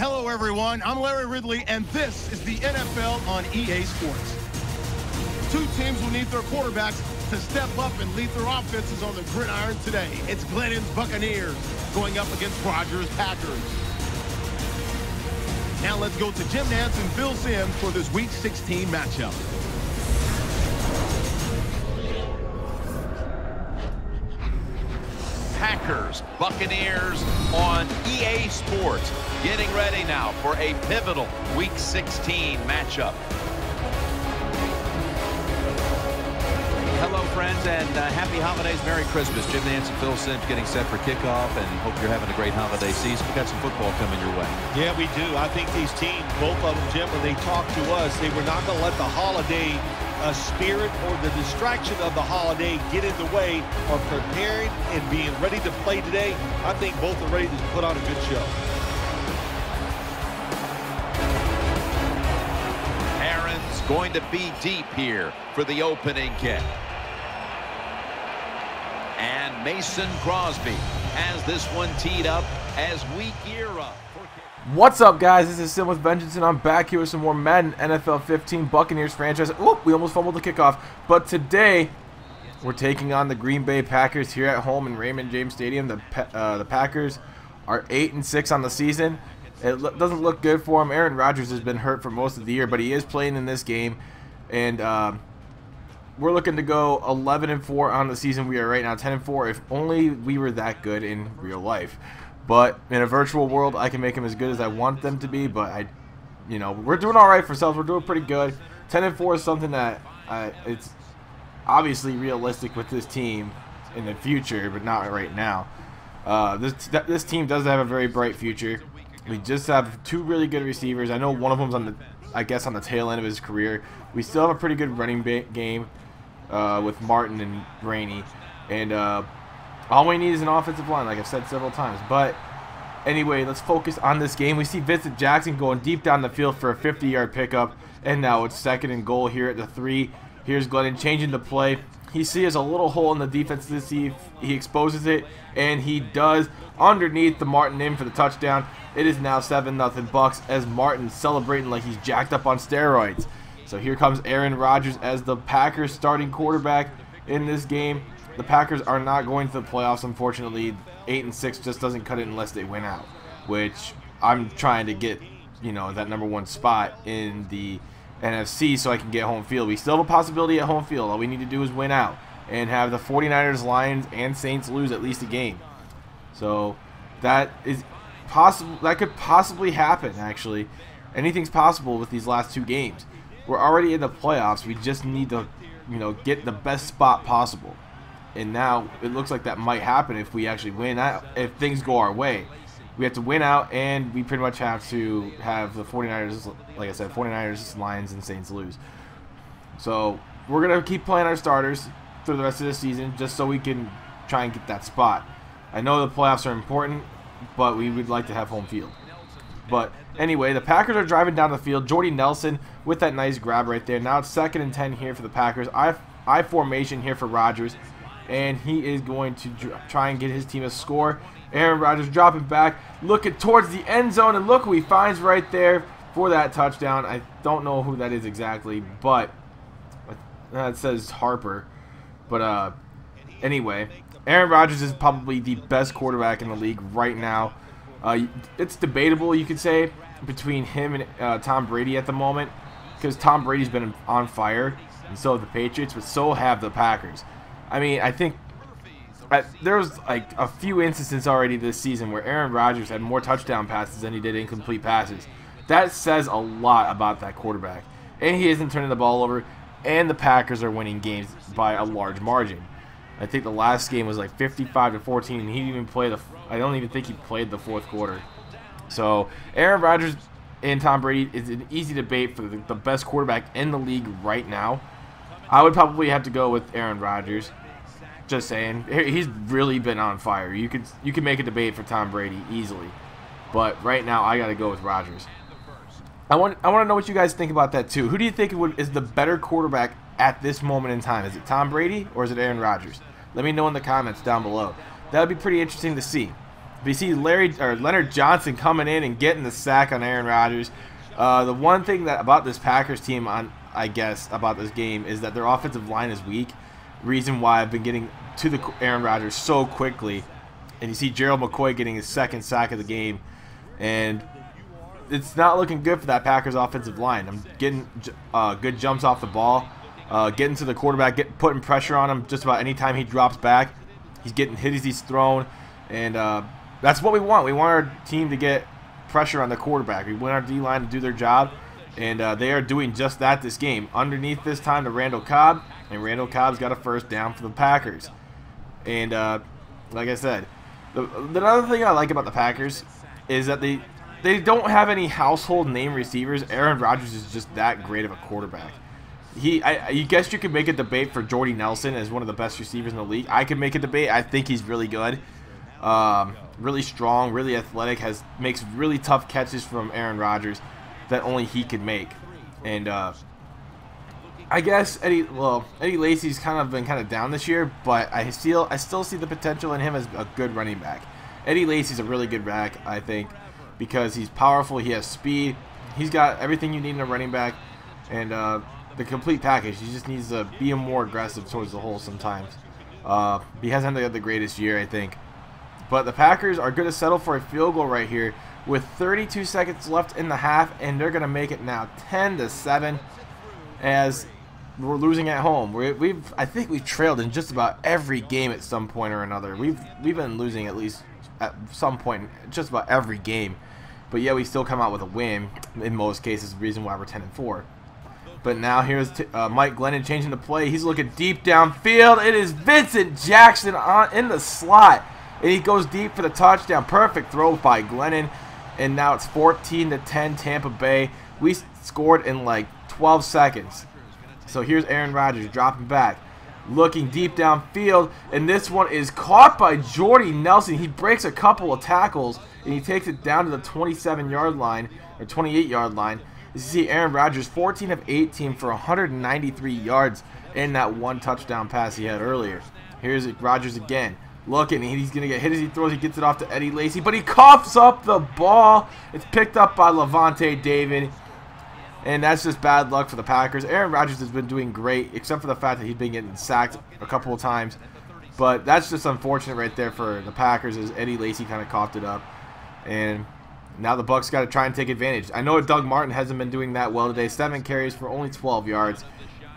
Hello, everyone. I'm Larry Ridley, and this is the NFL on EA Sports. Two teams will need their quarterbacks to step up and lead their offenses on the gridiron today. It's Glennon's Buccaneers going up against Rogers' Packers. Now let's go to Jim Nantz and Phil Simms for this Week 16 matchup. Packers, Buccaneers on EA Sports. Getting ready now for a pivotal Week 16 matchup. Hello, friends, and happy holidays. Merry Christmas. Jim Nantz and Phil Simms getting set for kickoff, and hope you're having a great holiday season. We've got some football coming your way. Yeah, we do. I think these teams, both of them, Jim, when they talk to us, they were not going to let the holiday spirit or the distraction of the holiday get in the way of preparing and being ready to play today. I think both are ready to put on a good show. Aaron's going to be deep here for the opening kick. And Mason Crosby has this one teed up as we gear up. What's up, guys? This is SinWithVengeance, and I'm back here with some more Madden NFL 15 Buccaneers franchise. Whoop, we almost fumbled the kickoff. But today, we're taking on the Green Bay Packers here at home in Raymond James Stadium. The Packers are 8-6 on the season. It doesn't look good for them. Aaron Rodgers has been hurt for most of the year, but he is playing in this game. And we're looking to go 11-4 on the season. We are right now 10-4. If only we were that good in real life. But in a virtual world, I can make them as good as I want them to be. But we're doing all right for ourselves. We're doing pretty good. 10-4 is something that it's obviously realistic with this team in the future, but not right now. This team does have a very bright future. We just have two really good receivers. I know one of them's on the tail end of his career. We still have a pretty good running game with Martin and Rainey, and all we need is an offensive line, like I've said several times. But anyway, let's focus on this game. We see Vincent Jackson going deep down the field for a 50-yard pickup, and now it's 2nd and goal here at the 3. Here's Glennon changing the play. He sees a little hole in the defense to see if he exposes it, and he does. Underneath the Martin in for the touchdown. It is now 7-0 Bucks as Martin's celebrating like he's jacked up on steroids. So here comes Aaron Rodgers as the Packers starting quarterback in this game. The Packers are not going to the playoffs, unfortunately. 8-6 just doesn't cut it unless they win out, which I'm trying to get, that #1 spot in the NFC so I can get home field. We still have a possibility at home field. All we need to do is win out and have the 49ers, Lions, and Saints lose at least a game. So that is possible. That could possibly happen, actually. Anything's possible with these last 2 games. We're already in the playoffs. We just need to, get the best spot possible. And now it looks like that might happen if we actually win out, if things go our way. We have to win out, and we pretty much have to have the 49ers, like I said, 49ers, Lions, and Saints lose. So we're going to keep playing our starters through the rest of the season just so we can try and get that spot. I know the playoffs are important, but we would like to have home field. But anyway, the Packers are driving down the field. Jordy Nelson with that nice grab right there. Now it's 2nd and 10 here for the Packers. I formation here for Rodgers. And he is going to try and get his team a score. Aaron Rodgers dropping back, looking towards the end zone, and look who he finds right there for that touchdown. I don't know who that is exactly, but it says Harper. But anyway, Aaron Rodgers is probably the best quarterback in the league right now. It's debatable, you could say, between him and Tom Brady at the moment, because Tom Brady's been on fire, and so have the Patriots, but so have the Packers. I mean, I think there was like a few instances already this season where Aaron Rodgers had more touchdown passes than he did incomplete passes. That says a lot about that quarterback. And he isn't turning the ball over, and the Packers are winning games by a large margin. I think the last game was like 55-14, and he didn't even play I don't even think he played the 4th quarter. So Aaron Rodgers and Tom Brady is an easy debate for the best quarterback in the league right now. I would probably have to go with Aaron Rodgers. Just saying, he's really been on fire. You could make a debate for Tom Brady easily, but right now I got to go with Rodgers. I want to know what you guys think about that too. Who do you think is the better quarterback at this moment in time? Is it Tom Brady or is it Aaron Rodgers? Let me know in the comments down below. That would be pretty interesting to see. But you see Leonard Johnson coming in and getting the sack on Aaron Rodgers. The one thing about this Packers team, I guess, about this game is that their offensive line is weak. Reason why I've been getting to the Aaron Rodgers so quickly. And you see Gerald McCoy getting his second sack of the game. And it's not looking good for that Packers offensive line. I'm getting good jumps off the ball. Getting to the quarterback, putting pressure on him just about any time he drops back. He's getting hit as he's thrown. And that's what we want. We want our team to get pressure on the quarterback. We want our D-line to do their job. And they are doing just that this game. Underneath this time to Randall Cobb. And Randall Cobb's got a first down for the Packers. And like I said, the other thing I like about the Packers is that they don't have any household name receivers. Aaron Rodgers is just that great of a quarterback. I guess you could make a debate for Jordy Nelson as one of the best receivers in the league. I could make a debate. I think he's really good. Really strong, really athletic, makes really tough catches from Aaron Rodgers that only he could make. And I guess Eddie Lacy's been kind of down this year, but I still see the potential in him as a good running back. Eddie Lacy's a really good back, I think, because he's powerful, he has speed, he's got everything you need in a running back, and the complete package. He just needs to be more aggressive towards the hole sometimes. He hasn't had the greatest year, I think. But the Packers are going to settle for a field goal right here with 32 seconds left in the half, and they're going to make it now 10-7 as we're losing at home. I think we've trailed in just about every game at some point or another. We've been losing at least at some point in just about every game. But yeah, we still come out with a win in most cases, the reason why we're 10-4. But now here's Mike Glennon changing the play. He's looking deep downfield. It is Vincent Jackson in the slot. And he goes deep for the touchdown. Perfect throw by Glennon. And now it's 14-10 Tampa Bay. We scored in like 12 seconds. So here's Aaron Rodgers dropping back, looking deep downfield. And this one is caught by Jordy Nelson. He breaks a couple of tackles, and he takes it down to the 27-yard line, or 28-yard line. You see Aaron Rodgers 14 of 18 for 193 yards in that one touchdown pass he had earlier. Here's Rodgers again. Looking, he's going to get hit as he throws. He gets it off to Eddie Lacy, but he coughs up the ball. It's picked up by Levante David, and that's just bad luck for the Packers. Aaron Rodgers has been doing great, except for the fact that he's been getting sacked a couple of times. But that's just unfortunate right there for the Packers, as Eddie Lacy kind of coughed it up. And now the Bucs got to try and take advantage. I know Doug Martin hasn't been doing that well today. 7 carries for only 12 yards.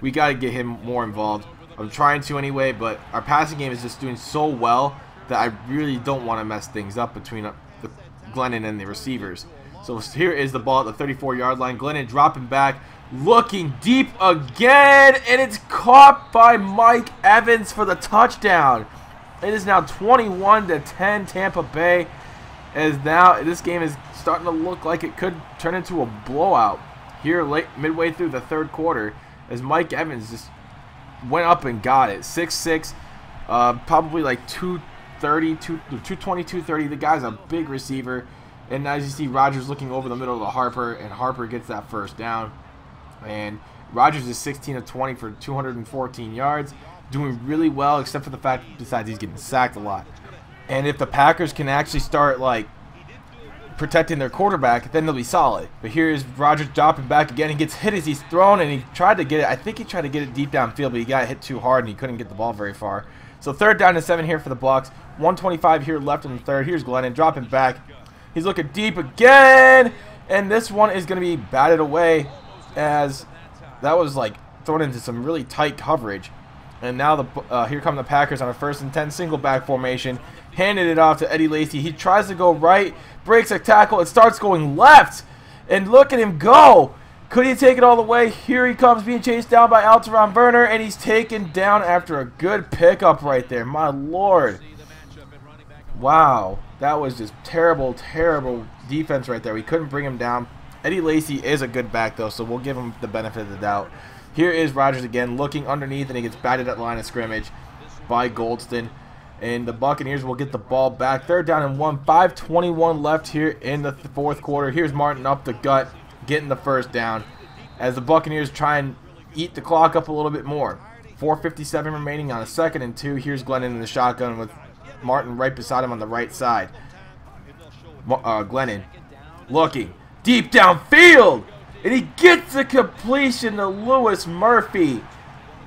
We got to get him more involved. I'm trying to anyway, but our passing game is just doing so well that I really don't want to mess things up between the Glennon and the receivers. So here is the ball at the 34-yard line. Glennon dropping back, looking deep again, and it's caught by Mike Evans for the touchdown. It is now 21-10 Tampa Bay, as now this game is starting to look like it could turn into a blowout here midway through the third quarter, as Mike Evans just went up and got it. 6'6", probably like 230, 220, 230. The guy's a big receiver. And as you see, Rodgers looking over the middle of Harper, and Harper gets that first down. And Rodgers is 16 of 20 for 214 yards, doing really well, except for the fact, besides he's getting sacked a lot. And if the Packers can actually start like protecting their quarterback, then they'll be solid. But here's Rodgers dropping back again. He gets hit as he's thrown, and he tried to get it. I think he tried to get it deep downfield, but he got hit too hard, and he couldn't get the ball very far. So 3rd down and 7 here for the Bucs. 1:25 here left in the third. Here's Glennon dropping back. He's looking deep again, and this one is going to be batted away, as that was like thrown into some really tight coverage. And now here come the Packers on a 1st and 10 single back formation. Handed it off to Eddie Lacy. He tries to go right, breaks a tackle, and starts going left. And look at him go. Could he take it all the way? Here he comes, being chased down by Alteron Werner, and he's taken down after a good pickup right there. My Lord. Wow. That was just terrible, terrible defense right there. We couldn't bring him down. Eddie Lacy is a good back, though, so we'll give him the benefit of the doubt. Here is Rodgers again, looking underneath, and he gets batted at line of scrimmage by Goldston. And the Buccaneers will get the ball back. 3rd down and 1. 5:21 left here in the fourth quarter. Here's Martin up the gut, getting the first down, as the Buccaneers try and eat the clock up a little bit more. 4:57 remaining on a 2nd and 2. Here's Glennon in the shotgun with Martin right beside him on the right side. Glennon looking deep downfield, and he gets a completion to Lewis Murphy.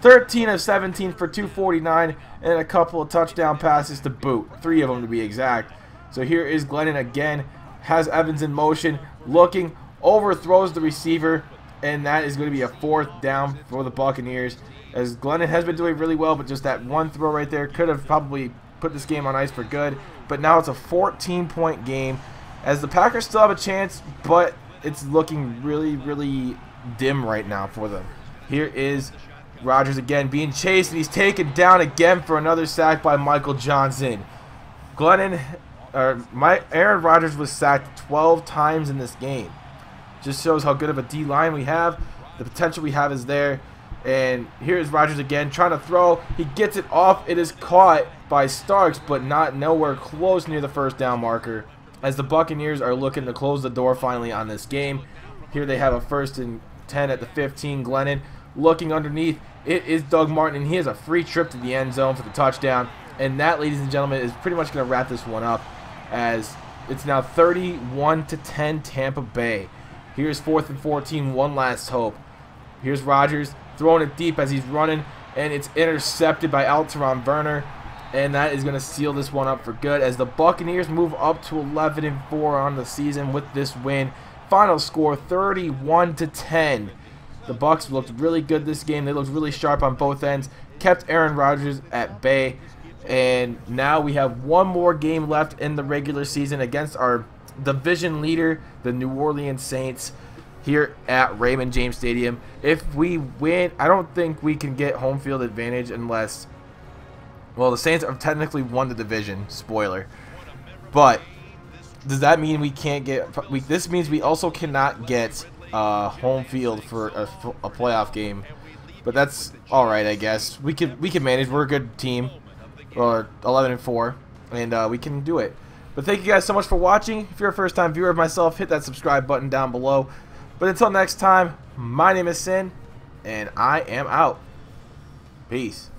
13 of 17 for 249 and a couple of touchdown passes to boot. 3 of them to be exact. So here is Glennon again. Has Evans in motion. Looking. Overthrows the receiver. And that is going to be a 4th down for the Buccaneers. As Glennon has been doing really well, but just that one throw right there could have probably put this game on ice for good. But now it's a 14-point game. As the Packers still have a chance, but it's looking really, really dim right now for them. Here is Rodgers again being chased, and he's taken down again for another sack by Michael Johnson. Aaron Rodgers was sacked 12 times in this game. Just shows how good of a D-line we have. The potential we have is there. And here's Rodgers again trying to throw. He gets it off. It is caught by Starks, but nowhere close near the 1st down marker. As the Buccaneers are looking to close the door finally on this game. Here they have a 1st and 10 at the 15. Glennon looking underneath. It is Doug Martin, and he has a free trip to the end zone for the touchdown. And that, ladies and gentlemen, is pretty much going to wrap this one up, as it's now 31-10 Tampa Bay. Here's 4th and 14, one last hope. Here's Rodgers throwing it deep as he's running, and it's intercepted by Alteron Werner. And that is going to seal this one up for good, as the Buccaneers move up to 11-4 on the season with this win. Final score 31-10. The Bucs looked really good this game. They looked really sharp on both ends. Kept Aaron Rodgers at bay. And now we have one more game left in the regular season against our division leader, the New Orleans Saints, here at Raymond James Stadium. If we win, I don't think we can get home field advantage unless, well, the Saints have technically won the division. Spoiler. But does that mean we can't get? This means we also cannot get home field for a playoff game. But that's all right, I guess. We can manage. We're a good team. Or 11-4, and we can do it. But thank you guys so much for watching. If you're a first-time viewer of myself, hit that subscribe button down below. But until next time, my name is Sin, and I am out. Peace.